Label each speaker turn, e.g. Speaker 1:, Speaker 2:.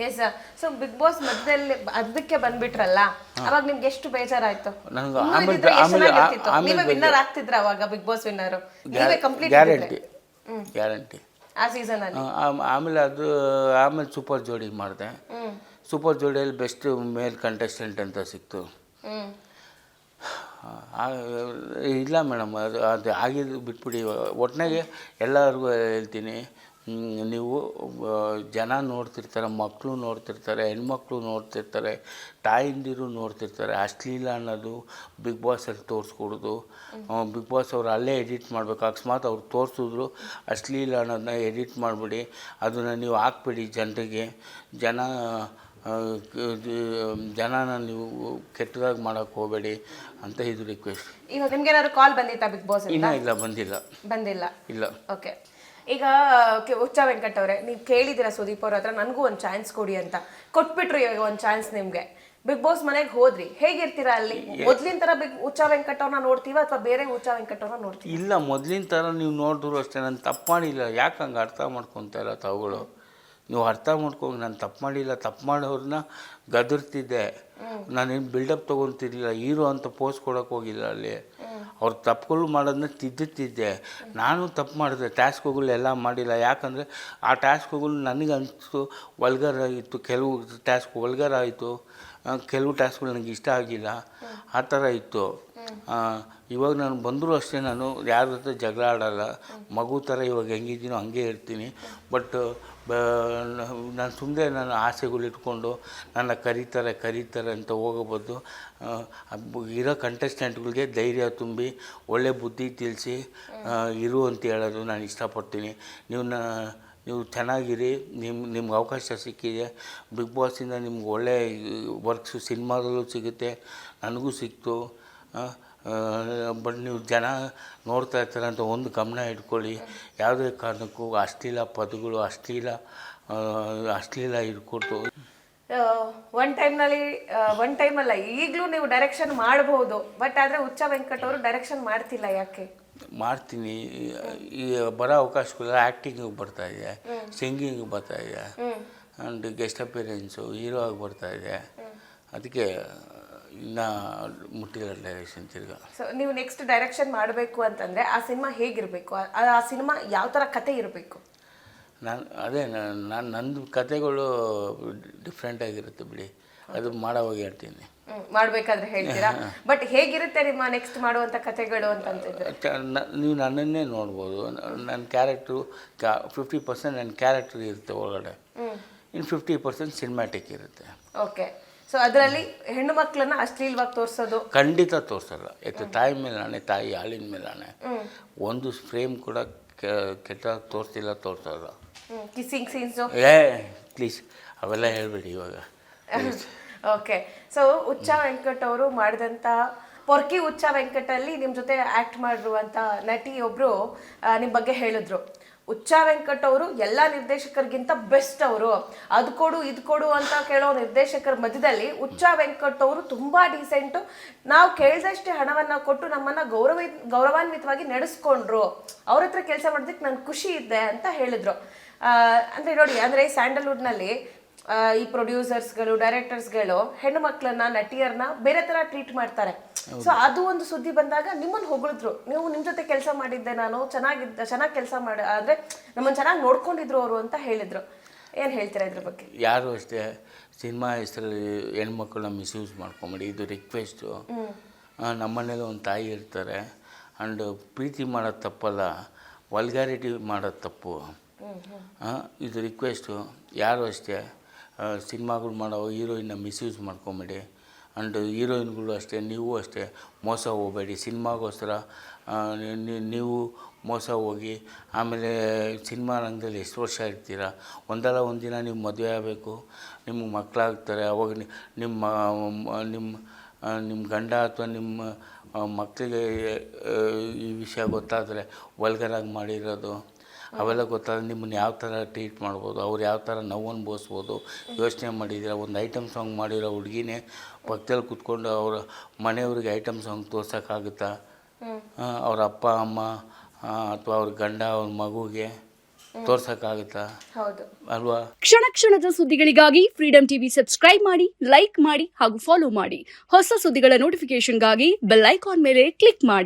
Speaker 1: S so big boss ಮಧ್ಯದಲ್ಲಿ ಅದಕ್ಕೆ ಬಂದ್ಬಿಟ್ರಲ್ಲ ಅವಾಗ ನಿಮ್ಗೆ ಎಷ್ಟು ಬೇಜಾರಾಯ್ತು? ನೀವೇ ವಿನ್ನರ್ ಆಗ್ತಿದ್ರ ಅವಾಗ ಬಿಗ್ ಬಾಸ್ ವಿನ್ನರ್ ನೀವೇ ಕಂಪ್ಲೀಟ್
Speaker 2: ಗ್ಯಾರಂಟಿ
Speaker 1: ಆ ಸೀಸನ್ ಅಲ್ಲಿ.
Speaker 2: ಆಮೇಲೆ ಸೂಪರ್ ಜೋಡಿ ಮಾಡಿದೆ. ಸೂಪರ್ ಜೋಡಿಯಲ್ಲಿ ಬೆಸ್ಟ್ ಮೇಲ್ ಕಂಟೆಸ್ಟೆಂಟ್ ಅಂತ ಸಿಕ್ತು. ಇಲ್ಲ ಮೇಡಮ್, ಅದು ಆಗಿದ್ದು ಬಿಟ್ಬಿಡಿ. ಒಟ್ಟಿನಾಗೆ ಎಲ್ಲರಿಗೂ ಹೇಳ್ತೀನಿ, ನೀವು ಜನ ನೋಡ್ತಿರ್ತಾರೆ, ಮಕ್ಕಳು ನೋಡ್ತಿರ್ತಾರೆ, ಹೆಣ್ಮಕ್ಳು ನೋಡ್ತಿರ್ತಾರೆ, ತಾಯಿಂದಿರು ನೋಡ್ತಿರ್ತಾರೆ. ಅಶ್ಲೀಲ ಅನ್ನೋದು ಬಿಗ್ ಬಾಸಲ್ಲಿ ತೋರಿಸ್ಕೊಡೋದು. ಬಿಗ್ ಬಾಸ್ ಅವರು ಅಲ್ಲೇ ಎಡಿಟ್ ಮಾಡಬೇಕು. ಅಕಸ್ಮಾತ್ ಅವ್ರು ತೋರಿಸಿದ್ರು ಅಶ್ಲೀಲ ಅನ್ನೋದನ್ನ ಎಡಿಟ್ ಮಾಡಿಬಿಡಿ, ಅದನ್ನು ನೀವು ಹಾಕ್ಬಿಡಿ ಜನರಿಗೆ. ಜನನ ನೀವು ಕೆಟ್ಟದಾಗಿ ಮಾಡೋಕ್ಕೆ ಹೋಗಬೇಡಿ ಅಂತ ಇದು ರಿಕ್ವೆಸ್ಟ್.
Speaker 1: ಇವಾಗ ನಿಮ್ಗೆ ಏನಾದ್ರು ಕಾಲ್ ಬಂದಿತ್ತಾ ಬಿಗ್ ಬಾಸ್?
Speaker 2: ಇನ್ನೂ ಇಲ್ಲ, ಬಂದಿಲ್ಲ. ಇಲ್ಲ.
Speaker 1: ಓಕೆ, ಈಗ ಹುಚ್ಚ ವೆಂಕಟ್ ಅವರೇ, ನೀವು ಕೇಳಿದ್ದೀರಾ ಸುದೀಪ್ ಅವ್ರ ಹತ್ರ ನನಗೂ ಒಂದು ಚಾನ್ಸ್ ಕೊಡಿ ಅಂತ, ಕೊಟ್ಬಿಟ್ರು ಇವಾಗ ಒಂದು ಚಾನ್ಸ್ ನಿಮಗೆ. ಬಿಗ್ ಬಾಸ್ ಮನೆಗೆ ಹೋದ್ರಿ, ಹೇಗಿರ್ತೀರಾ ಅಲ್ಲಿ? ಮೊದ್ಲಿನ ಥರ ಹುಚ್ಚ ವೆಂಕಟ್ ಅವ್ರನ್ನ ನೋಡ್ತೀವ ಅಥವಾ ಬೇರೆ ಹುಚ್ಚ ವೆಂಕಟ್ ಅವ್ರನ್ನ ನೋಡ್ತೀವಿ?
Speaker 2: ಇಲ್ಲ, ಮೊದ್ಲಿನ ಥರ ನೀವು ನೋಡಿದ್ರು ಅಷ್ಟೇ. ನಾನು ತಪ್ಪು ಮಾಡಿಲ್ಲ. ಯಾಕೆ ಹಂಗೆ ಅರ್ಥ ಮಾಡ್ಕೊತಾರ ತಾವುಗಳು? ನೀವು ಅರ್ಥ ಮಾಡ್ಕೊಂಡು ನಾನು ತಪ್ಪು ಮಾಡಿಲ್ಲ. ತಪ್ಪು ಮಾಡೋರನ್ನ ಗದರ್ತಿದ್ದೆ. ನಾನೇನು ಬಿಲ್ಡಪ್ ತೊಗೊತಿರ್ಲಿಲ್ಲ. ಹೀರೋ ಅಂತ ಪೋಸ್ಟ್ ಕೊಡೋಕೆ ಹೋಗಿಲ್ಲ ಅಲ್ಲಿ. ಅವ್ರು ತಪ್ಪುಗಳು ಮಾಡೋದನ್ನ ತಿದ್ದುತ್ತಿದ್ದೆ. ನಾನು ತಪ್ಪು ಮಾಡಿದೆ, ಟಾಸ್ಕ್ಗಳು ಎಲ್ಲ ಮಾಡಿಲ್ಲ. ಯಾಕಂದರೆ ಆ ಟಾಸ್ಕ್ಗಳು ನನಗೆ ಅನಿಸ್ತು ವಲ್ಗರ್ ಆಗಿತ್ತು. ಕೆಲವು ಟಾಸ್ಕ್ ವಲ್ಗರ್ ಆಯಿತು, ಕೆಲವು ಟಾಸ್ಕ್ಗಳು ನನಗೆ ಇಷ್ಟ ಆಗಿಲ್ಲ. ಆ ಥರ ಇತ್ತು. ಇವಾಗ ನಾನು ಬಂದರೂ ಅಷ್ಟೇ, ನಾನು ಯಾರ ಜೊತೆ ಜಗಳ ಆಡೋಲ್ಲ. ಮಗು ಥರ ಇವಾಗ ಹೆಂಗಿದ್ದೀನೋ ಹಂಗೆ ಇರ್ತೀನಿ. ಬಟ್ ನಾನು ಸುಮ್ಮನೆ ನನ್ನ ಆಸೆಗಳು ಇಟ್ಕೊಂಡು ನನ್ನ ಕರೀತಾರೆ ಅಂತ ಹೋಗೋಬದ್ದು ಇರೋ ಕಂಟೆಸ್ಟೆಂಟ್ಗಳಿಗೆ ಧೈರ್ಯ ತುಂಬಿ ಒಳ್ಳೆ ಬುದ್ಧಿ ತಿಳಿಸಿ ಇರು ಅಂತ ಹೇಳೋದು ನಾನು ಇಷ್ಟಪಡ್ತೀನಿ. ನೀವು ಚೆನ್ನಾಗಿರಿ. ನಿಮ್ಗೆ ಅವಕಾಶ ಸಿಕ್ಕಿದೆ ಬಿಗ್ ಬಾಸಿಂದ. ನಿಮ್ಗೆ ಒಳ್ಳೆ ವರ್ಕ್ಸು ಸಿನಿಮಾದಲ್ಲೂ ಸಿಗುತ್ತೆ, ನನಗೂ ಸಿಕ್ತು. ಬಟ್ ನೀವು ಜನ ನೋಡ್ತಾ ಇರ್ತಾರೆ ಅಂತ ಒಂದು ಗಮನ ಇಟ್ಕೊಳ್ಳಿ. ಯಾವುದೇ ಕಾರಣಕ್ಕೂ ಅಶ್ಲೀಲ ಪದಗಳು, ಅಶ್ಲೀಲ ಇಟ್ಕೊಟ್ಟು
Speaker 1: ಒನ್ ಟೈಮಲ್ಲ, ಈಗಲೂ ನೀವು ಡೈರೆಕ್ಷನ್ ಮಾಡ್ಬೋದು. ಬಟ್ ಆದರೆ ಹುಚ್ಚ ವೆಂಕಟ್ ಅವರು ಡೈರೆಕ್ಷನ್ ಮಾಡ್ತಿಲ್ಲ, ಯಾಕೆ?
Speaker 2: ಮಾಡ್ತೀನಿ. ಈ ಬರೋ ಅವಕಾಶಗಳು ಆ್ಯಕ್ಟಿಂಗಿಗೆ ಬರ್ತಾಯಿದೆ, ಸಿಂಗಿಂಗ್ ಬರ್ತಾಯಿದೆ, ಆ್ಯಂಡ್ ಗೆಸ್ಟ್ ಅಪಿಯರೆನ್ಸು ಹೀರೋ ಆಗಿ ಬರ್ತಾಯಿದೆ. ಅದಕ್ಕೆ ಇನ್ನೂ ಮುಟ್ಟಿಲ್ಲ ಡೈರೆಕ್ಷನ್ ತಿರ್ಗ.
Speaker 1: ಸೊ ನೀವು ನೆಕ್ಸ್ಟ್ ಡೈರೆಕ್ಷನ್ ಮಾಡಬೇಕು ಅಂತಂದರೆ ಆ ಸಿನಿಮಾ ಹೇಗಿರಬೇಕು? ಆ ಸಿನಿಮಾ ಯಾವ ಥರ ಕತೆ ಇರಬೇಕು? ನಂದು ಕತೆಗಳು ಡಿಫ್ರೆಂಟಾಗಿರುತ್ತೆ ಬಿಡಿ. ಅದು ಮಾಡೋವಾಗ ಹೇಳ್ತೀನಿ. ಮಾಡಬೇಕಾದ್ರೆ ಹೇಳ್ತೀರಾ? ಬಟ್ ಹೇಗಿರುತ್ತೆ ನಿಮ್ಮ ನೆಕ್ಸ್ಟ್ ಮಾಡುವಂಥ ಕತೆಗಳು ಅಂತಂತಿದ್ರೆ?
Speaker 2: ನೀವು ನನ್ನನ್ನೇ ನೋಡ್ಬೋದು. ನನ್ನ ಕ್ಯಾರೆಕ್ಟ್ರು 50% ನನ್ನ ಕ್ಯಾರೆಕ್ಟ್ರ್ ಇರುತ್ತೆ ಒಳಗಡೆ, ಇನ್ನು 50% ಸಿನಿಮ್ಯಾಟಿಕ್ ಇರುತ್ತೆ.
Speaker 1: ಓಕೆ, ಸೊ ಅದರಲ್ಲಿ ಹೆಣ್ಣು ಮಕ್ಕಳನ್ನ ಅಶ್ಲೀಲವಾಗಿ ತೋರಿಸೋದು
Speaker 2: ಖಂಡಿತ ತೋರಿಸಲ್ಲ. ತಾಯಿ ಮೇಲೆ ನಾನೇ, ತಾಯಿ ಹಾಲಿನ ಮೇಲೆ ನಾನೇ. ಒಂದು ಫ್ರೇಮ್ ಕೂಡ ಕೆಟ್ಟದಾಗಿ ತೋರಿಸಲ್ಲ.
Speaker 1: ಕಿಸ್ಸಿಂಗ್ ಸೀನ್ಸು
Speaker 2: ಪ್ಲೀಸ್ ಅವೆಲ್ಲ ಹೇಳ್ಬೇಡಿ ಇವಾಗ.
Speaker 1: ಓಕೆ, ಸೊ ಹುಚ್ಚ ವೆಂಕಟ್ ಅವರು ಮಾಡಿದಂಥ ಪೊರ್ಕಿ ಹುಚ್ಚ ವೆಂಕಟಲ್ಲಿ ನಿಮ್ಮ ಜೊತೆ ಆ್ಯಕ್ಟ್ ಮಾಡಿರುವಂಥ ನಟಿ ಒಬ್ಬರು ನಿಮ್ಮ ಬಗ್ಗೆ ಹೇಳಿದ್ರು. ಹುಚ್ಚ ವೆಂಕಟ್ ಅವರು ಎಲ್ಲ ನಿರ್ದೇಶಕರಿಗಿಂತ ಬೆಸ್ಟ್ ಅವರು, ಅದು ಕೊಡು ಇದು ಕೊಡು ಅಂತ ಕೇಳೋ ನಿರ್ದೇಶಕರ ಮಧ್ಯದಲ್ಲಿ ಹುಚ್ಚ ವೆಂಕಟ್ ಅವರು ತುಂಬ ಡೀಸೆಂಟು. ನಾವು ಕೇಳಿದಷ್ಟೇ ಹಣವನ್ನು ಕೊಟ್ಟು ನಮ್ಮನ್ನು ಗೌರವಾನ್ವಿತವಾಗಿ ನಡೆಸ್ಕೊಂಡ್ರು. ಅವ್ರ ಹತ್ರ ಕೆಲಸ ಮಾಡೋದಕ್ಕೆ ನಾನು ಖುಷಿ ಇದ್ದೆ ಅಂತ ಹೇಳಿದ್ರು. ಅಂದರೆ ನೋಡಿ, ಅಂದರೆ ಸ್ಯಾಂಡಲ್ವುಡ್ನಲ್ಲಿ ಈ ಪ್ರೊಡ್ಯೂಸರ್ಸ್ಗಳು, ಡೈರೆಕ್ಟರ್ಸ್ಗಳು ಹೆಣ್ಣು ಮಕ್ಕಳನ್ನ, ನಟಿಯರನ್ನ ಬೇರೆ ಥರ ಟ್ರೀಟ್ ಮಾಡ್ತಾರೆ. ಸೊ ಅದು ಒಂದು ಸುದ್ದಿ ಬಂದಾಗ ನಿಮ್ಮನ್ನು ಹೊಗಳಿದ್ರು. ನಿಮ್ಮ ಜೊತೆ ಕೆಲಸ ಮಾಡಿದ್ದೆ ನಾನು, ಚೆನ್ನಾಗಿ ಕೆಲಸ ಅಂದರೆ ನಮ್ಮನ್ನು ಚೆನ್ನಾಗಿ ನೋಡ್ಕೊಂಡಿದ್ರು ಅವರು ಅಂತ ಹೇಳಿದರು. ಏನು ಹೇಳ್ತೀರಾ ಇದ್ರ ಬಗ್ಗೆ?
Speaker 2: ಯಾರು ಅಷ್ಟೇ ಸಿನಿಮಾ ಹೆಸರಲ್ಲಿ ಹೆಣ್ಮಕ್ಳನ್ನ ಮಿಸ್ಯೂಸ್ ಮಾಡ್ಕೊಂಬೇಡಿ. ಇದು ರಿಕ್ವೆಸ್ಟು. ನಮ್ಮನೇಲಿ ಒಂದು ತಾಯಿ ಇರ್ತಾರೆ. ಆ್ಯಂಡ್ ಪ್ರೀತಿ ಮಾಡೋದು ತಪ್ಪಲ್ಲ, ವಲ್ಗಾರಿಟಿ ಮಾಡೋದು ತಪ್ಪು. ಇದು ರಿಕ್ವೆಸ್ಟು. ಯಾರು ಅಷ್ಟೇ ಸಿನಿಮಾಗಳು ಮಾಡೋ ಹೀರೋಯಿನ್ನ ಮಿಸ್ಯೂಸ್ ಮಾಡ್ಕೊಂಬೇಡಿ. ಆ್ಯಂಡ್ ಹೀರೋಯಿನ್ಗಳು ಅಷ್ಟೇ, ನೀವು ಅಷ್ಟೇ ಮೋಸ ಹೋಗಬೇಡಿ. ಸಿನಿಮಾಗೋಸ್ಕರ ನೀವು ಮೋಸ ಹೋಗಿ ಆಮೇಲೆ ಸಿನಿಮಾ ರಂಗದಲ್ಲಿ ಎಷ್ಟು ವರ್ಷ ಇರ್ತೀರ? ಒಂದಲ್ಲ ಒಂದು ದಿನ ನೀವು ಮದುವೆ ಆಗಬೇಕು, ನಿಮಗೆ ಮಕ್ಕಳಾಗ್ತಾರೆ. ಅವಾಗ ನಿಮ್ಮ ಗಂಡ ಅಥವಾ ನಿಮ್ಮ ಮಕ್ಕಳಿಗೆ ಈ ವಿಷಯ ಗೊತ್ತಾದರೆ ವಲ್ಗರಾಗಿ ಮಾಡಿರೋದು ಅವೆಲ್ಲ ಗೊತ್ತಾದರೆ ನಿಮ್ಮನ್ನು ಯಾವ ಥರ ಟ್ರೀಟ್ ಮಾಡ್ಬೋದು, ಅವ್ರು ಯಾವ ಥರ ನೋವು ಅನುಭವಿಸ್ಬೋದು ಯೋಚನೆ ಮಾಡಿದ್ದೀರ? ಒಂದು ಐಟಮ್ ಸಾಂಗ್ ಮಾಡಿರೋ ಹುಡುಗಿನೇ ಪಕ್ಕದಲ್ಲಿ ಕೂತ್ಕೊಂಡು ಅವರ ಮನೆಯವ್ರಿಗೆ ಐಟಮ್ ಸಾಂಗ್ ತೋರ್ಸೋಕ್ಕಾಗುತ್ತಾ? ಅವ್ರ ಅಪ್ಪ ಅಮ್ಮ ಅಥವಾ ಅವ್ರ ಗಂಡ ಅವ್ರ ಮಗುಗೆ ತೋರ್ಸೋಕ್ಕಾಗುತ್ತಾ?
Speaker 1: ಹೌದು.
Speaker 2: ಅಲ್ವಾ?
Speaker 3: ಕ್ಷಣ ಕ್ಷಣದ ಸುದ್ದಿಗಳಿಗಾಗಿ ಫ್ರೀಡಂ ಟಿವಿ ಸಬ್ಸ್ಕ್ರೈಬ್ ಮಾಡಿ, ಲೈಕ್ ಮಾಡಿ ಹಾಗೂ ಫಾಲೋ ಮಾಡಿ. ಹೊಸ ಸುದ್ದಿಗಳ ನೋಟಿಫಿಕೇಶನ್ಗಾಗಿ ಬೆಲ್ ಐಕಾನ್ ಮೇಲೆ ಕ್ಲಿಕ್ ಮಾಡಿ.